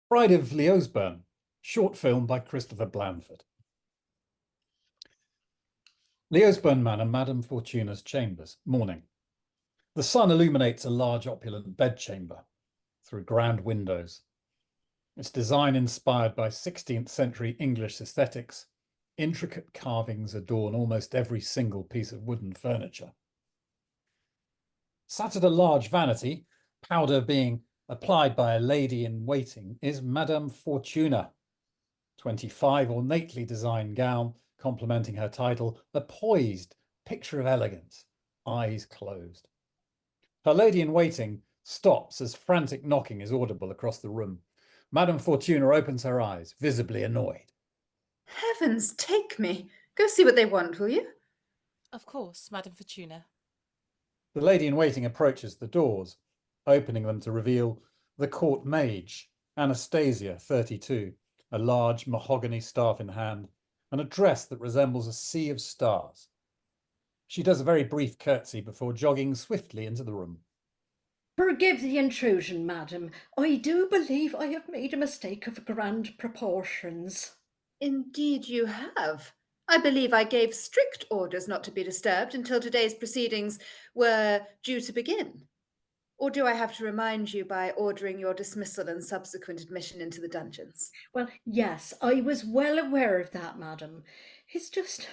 Bride of Leosburn, short film by Christopher Blandford. Leosburn Manor, Madame Fortuna's chambers, morning. The sun illuminates a large opulent bedchamber through grand windows. Its design inspired by 16th century English aesthetics, intricate carvings adorn almost every single piece of wooden furniture. Sat at a large vanity, powder being applied by a lady in waiting, is Madame Fortuna. 25 ornately designed gown, complementing her title, a poised picture of elegance, eyes closed. Her lady in waiting stops as frantic knocking is audible across the room. Madame Fortuna opens her eyes, visibly annoyed. Heavens take me! Go see what they want, will you? Of course, Madame Fortuna. The lady in waiting approaches the doors, opening them to reveal the court mage, Anastasia, 32, a large mahogany staff in hand, and a dress that resembles a sea of stars. She does a very brief curtsy before jogging swiftly into the room. Forgive the intrusion, madam. I do believe I have made a mistake of grand proportions. Indeed you have. I believe I gave strict orders not to be disturbed until today's proceedings were due to begin. Or do I have to remind you by ordering your dismissal and subsequent admission into the dungeons? Well, yes, I was well aware of that, madam. It's just...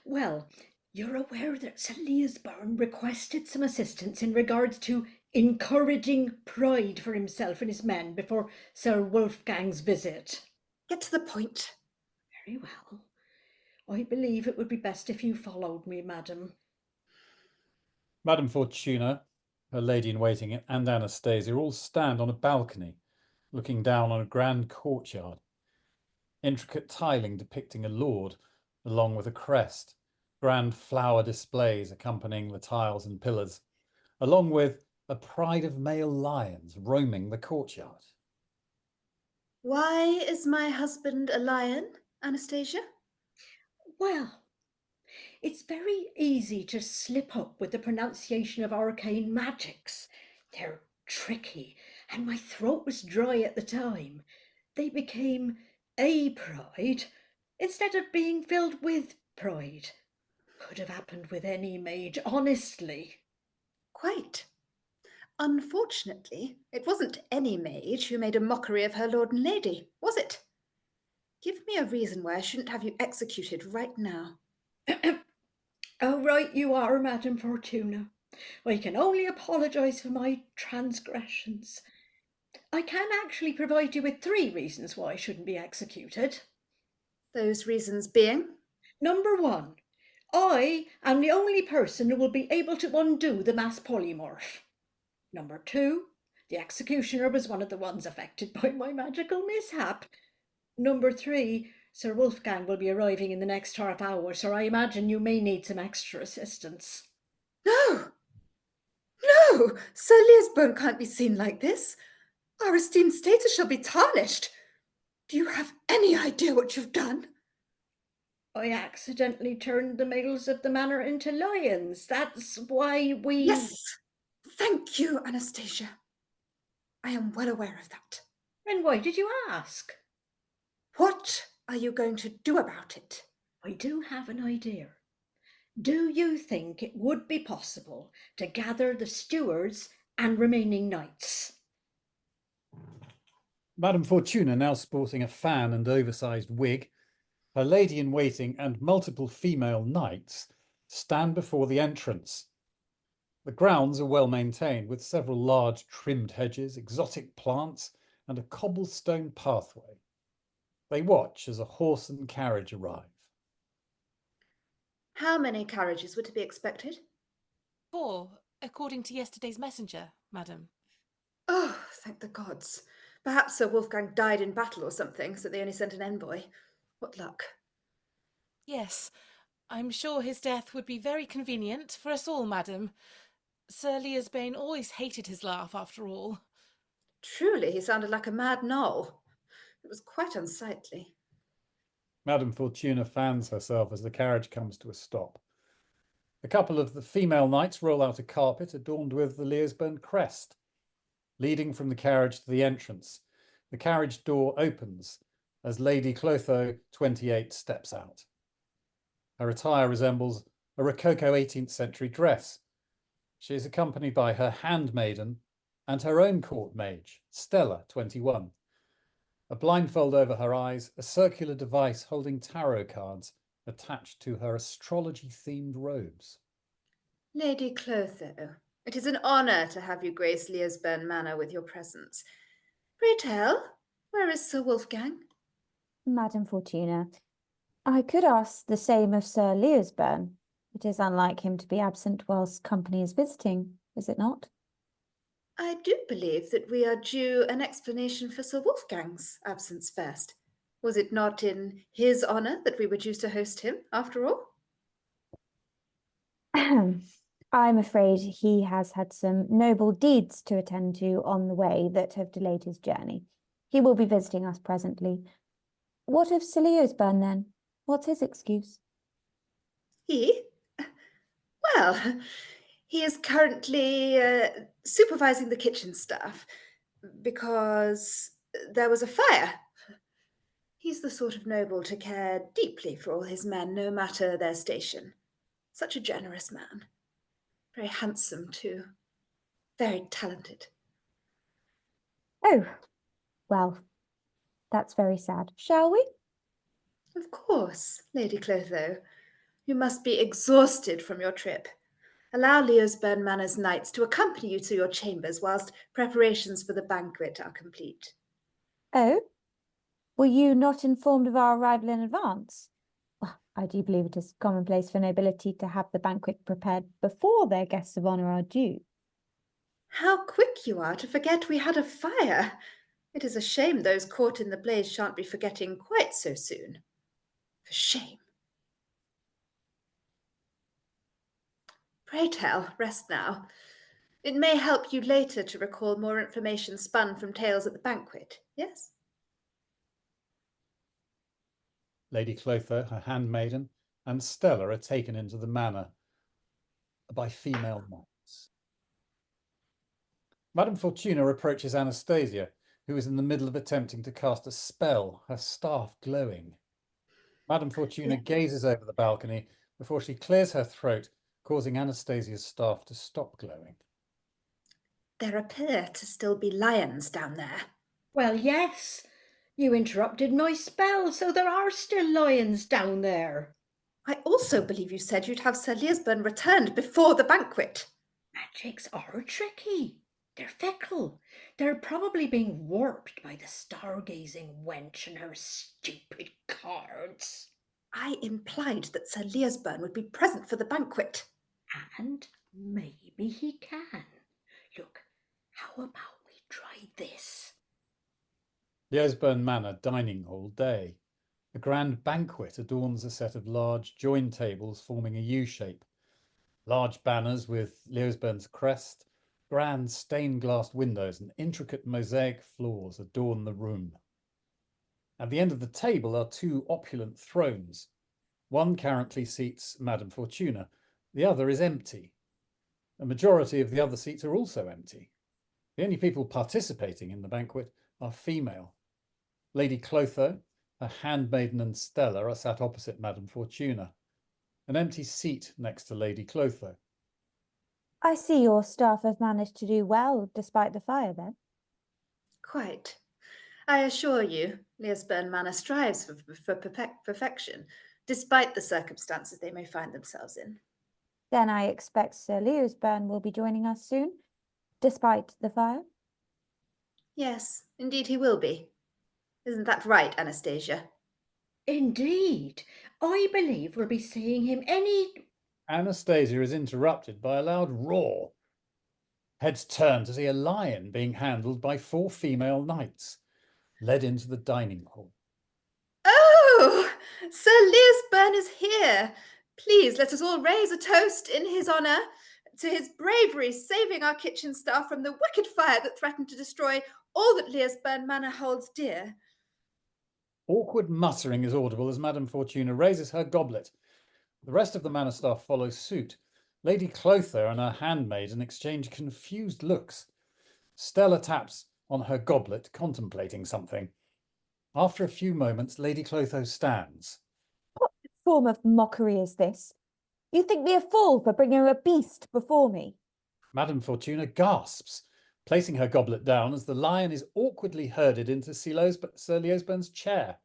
Well, you're aware that Sir Leosburn requested some assistance in regards to encouraging pride for himself and his men before Sir Wolfgang's visit. Get to the point. Very well. I believe it would be best if you followed me, madam. Madame Fortuna, her lady in waiting, and Anastasia all stand on a balcony, looking down on a grand courtyard. Intricate tiling depicting a lord, along with a crest, grand flower displays accompanying the tiles and pillars, along with a pride of male lions roaming the courtyard. Why is my husband a lion, Anastasia? Well, it's very easy to slip up with the pronunciation of arcane magics. They're tricky, and my throat was dry at the time. They became a pride instead of being filled with pride. Could have happened with any mage, honestly. Quite. Unfortunately, it wasn't any mage who made a mockery of her lord and lady, was it? Give me a reason why I shouldn't have you executed right now. Oh, right you are, Madame Fortuna. I can only apologise for my transgressions. I can actually provide you with 3 reasons why I shouldn't be executed. Those reasons being? Number 1, I am the only person who will be able to undo the mass polymorph. Number 2, the executioner was one of the ones affected by my magical mishap. Number 3, Sir Wolfgang will be arriving in the next half hour, so I imagine you may need some extra assistance. No! No! Sir Leosburn can't be seen like this. Our esteemed status shall be tarnished. Do you have any idea what you've done? I accidentally turned the males of the manor into lions. That's why we... Yes! Thank you, Anastasia. I am well aware of that. And why did you ask? What are you going to do about it? I do have an idea. Do you think it would be possible to gather the stewards and remaining knights? Madame Fortuna, now sporting a fan and oversized wig, her lady in waiting and multiple female knights stand before the entrance. The grounds are well maintained, with several large trimmed hedges, exotic plants, and a cobblestone pathway. They watch as a horse and carriage arrive. How many carriages were to be expected? 4, according to yesterday's messenger, madam. Oh, thank the gods. Perhaps Sir Wolfgang died in battle or something, so they only sent an envoy. What luck. Yes, I'm sure his death would be very convenient for us all, madam. Sir Leosburn always hated his laugh, after all. Truly, he sounded like a mad knoll. It was quite unsightly. Madame Fortuna fans herself as the carriage comes to a stop. A couple of the female knights roll out a carpet adorned with the Leosburn crest. Leading from the carriage to the entrance the carriage door opens as Lady Clotho, 28, steps out. Her attire resembles a Rococo 18th century dress. She is accompanied by her handmaiden and her own court mage, Stella, 21. A blindfold over her eyes, a circular device holding tarot cards attached to her astrology-themed robes. Lady Clotho, it is an honour to have you grace Leosburn Manor with your presence. Pray tell, where is Sir Wolfgang? Madam Fortuna, I could ask the same of Sir Leosburn. It is unlike him to be absent whilst company is visiting, is it not? I do believe that we are due an explanation for Sir Wolfgang's absence first. Was it not in his honour that we were due to host him, after all? I'm afraid he has had some noble deeds to attend to on the way that have delayed his journey. He will be visiting us presently. What of Sir Leosburn, then? What's his excuse? He? Well, he is currently supervising the kitchen staff because there was a fire. He's the sort of noble to care deeply for all his men, no matter their station. Such a generous man. Very handsome, too. Very talented. Oh, well, that's very sad. Shall we? Of course, Lady Clotho. You must be exhausted from your trip. Allow Leosburn Manor's knights to accompany you to your chambers whilst preparations for the banquet are complete. Oh? Were you not informed of our arrival in advance? Well, I do believe it is commonplace for nobility to have the banquet prepared before their guests of honour are due. How quick you are to forget we had a fire! It is a shame those caught in the blaze shan't be forgetting quite so soon. For shame. Pray tell, rest now. It may help you later to recall more information spun from tales at the banquet, yes? Lady Clotho, her handmaiden, and Stella are taken into the manor by female knights. Madame Fortuna approaches Anastasia, who is in the middle of attempting to cast a spell, her staff glowing. Madame Fortuna gazes over the balcony before she clears her throat, causing Anastasia's staff to stop glowing. There appear to still be lions down there. Well, yes. You interrupted my spell, so there are still lions down there. I also believe you said you'd have Sir Leosburn returned before the banquet. Magics are tricky. They're fickle. They're probably being warped by the stargazing wench and her stupid cards. I implied that Sir Leosburn would be present for the banquet. And maybe he can. Look, how about we try this? Leosburn Manor dining hall day. A grand banquet adorns a set of large joined tables forming a U shape. Large banners with Leosburn's crest, grand stained glass windows and intricate mosaic floors adorn the room. At the end of the table are two opulent thrones. One currently seats Madame Fortuna, the other is empty. A majority of the other seats are also empty. The only people participating in the banquet are female. Lady Clotho, her handmaiden and Stella are sat opposite Madame Fortuna. An empty seat next to Lady Clotho. I see your staff have managed to do well despite the fire, then. Quite. I assure you, Leosburn Manor strives for perfection, despite the circumstances they may find themselves in. Then I expect Sir Leosburn will be joining us soon, despite the fire? Yes, indeed he will be. Isn't that right, Anastasia? Indeed. I believe we'll be seeing him any... Anastasia is interrupted by a loud roar. Heads turn to see a lion being handled by 4 female knights, led into the dining hall. Oh, Sir Leosburn is here. Please let us all raise a toast in his honour to his bravery saving our kitchen staff from the wicked fire that threatened to destroy all that Leosburn Manor holds dear. Awkward muttering is audible as Madame Fortuna raises her goblet. The rest of the manor staff follow suit. Lady Clotho and her handmaiden exchange confused looks. Stella taps on her goblet, contemplating something. After a few moments, Lady Clotho stands. What form of mockery is this? You think me a fool for bringing a beast before me? Madame Fortuna gasps, placing her goblet down as the lion is awkwardly herded into Sir Leosburn's chair.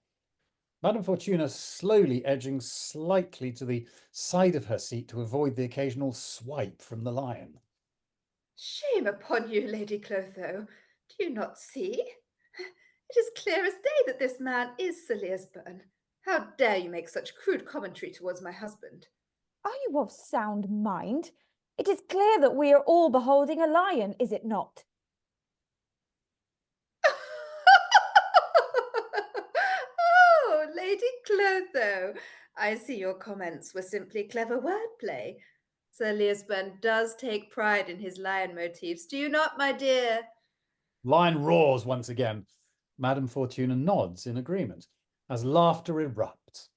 Madame Fortuna slowly edging slightly to the side of her seat to avoid the occasional swipe from the lion. Shame upon you, Lady Clotho. Do you not see? It is clear as day that this man is Sir Leosburn. How dare you make such crude commentary towards my husband? Are you of sound mind? It is clear that we are all beholding a lion, is it not? Oh, Lady Clotho, I see your comments were simply clever wordplay. Sir Leosburn does take pride in his lion motifs, do you not, my dear? Lion roars once again. Madame Fortuna nods in agreement as laughter erupts.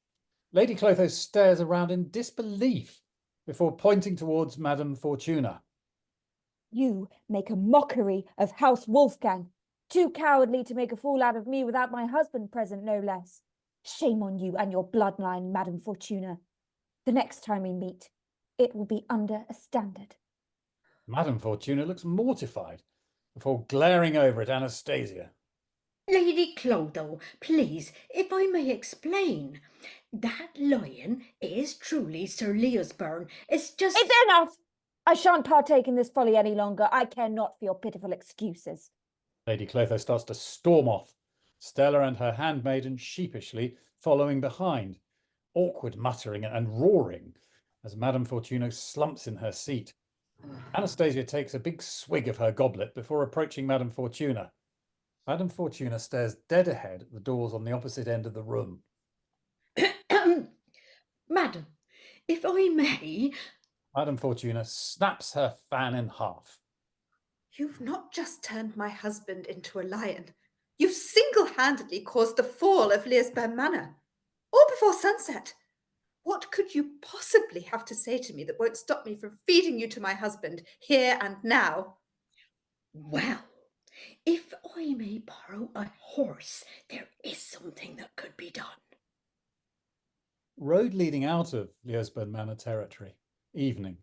Lady Clotho stares around in disbelief before pointing towards Madame Fortuna. You make a mockery of House Wolfgang, too cowardly to make a fool out of me without my husband present, no less. Shame on you and your bloodline, Madame Fortuna. The next time we meet, it will be under a standard. Madame Fortuna looks mortified before glaring over at Anastasia. Lady Clotho, please, if I may explain. That lion is truly Sir Leosburn. It's just... It's enough! I shan't partake in this folly any longer. I care not for your pitiful excuses. Lady Clotho starts to storm off, Stella and her handmaiden sheepishly following behind, awkward muttering and roaring as Madame Fortuna slumps in her seat. Anastasia takes a big swig of her goblet before approaching Madame Fortuna. Madame Fortuna stares dead ahead at the doors on the opposite end of the room. Madam, if I may... Madame Fortuna snaps her fan in half. You've not just turned my husband into a lion. You've single-handedly caused the fall of Leosburn Manor, all before sunset. What could you possibly have to say to me that won't stop me from feeding you to my husband here and now? Well, if I may borrow a horse, there is something that could be done. Road leading out of Leosburn Manor territory. Evening.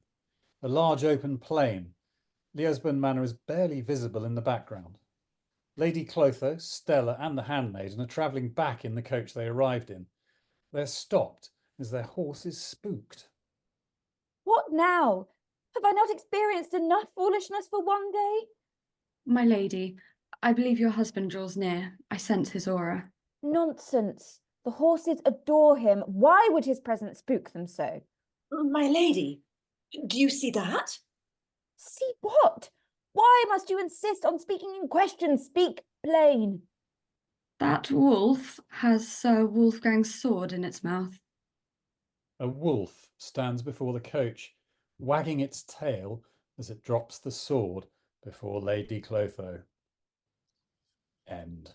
A large open plain. Leosburn Manor is barely visible in the background. Lady Clotho, Stella and the handmaiden are travelling back in the coach they arrived in. They're stopped as their horse is spooked. What now? Have I not experienced enough foolishness for one day? My lady, I believe your husband draws near. I sense his aura. Nonsense. The horses adore him. Why would his presence spook them so? My lady, do you see that? See what? Why must you insist on speaking in questions? Speak plain. That wolf has Sir Wolfgang's sword in its mouth. A wolf stands before the coach, wagging its tail as it drops the sword before Lady Clotho. End.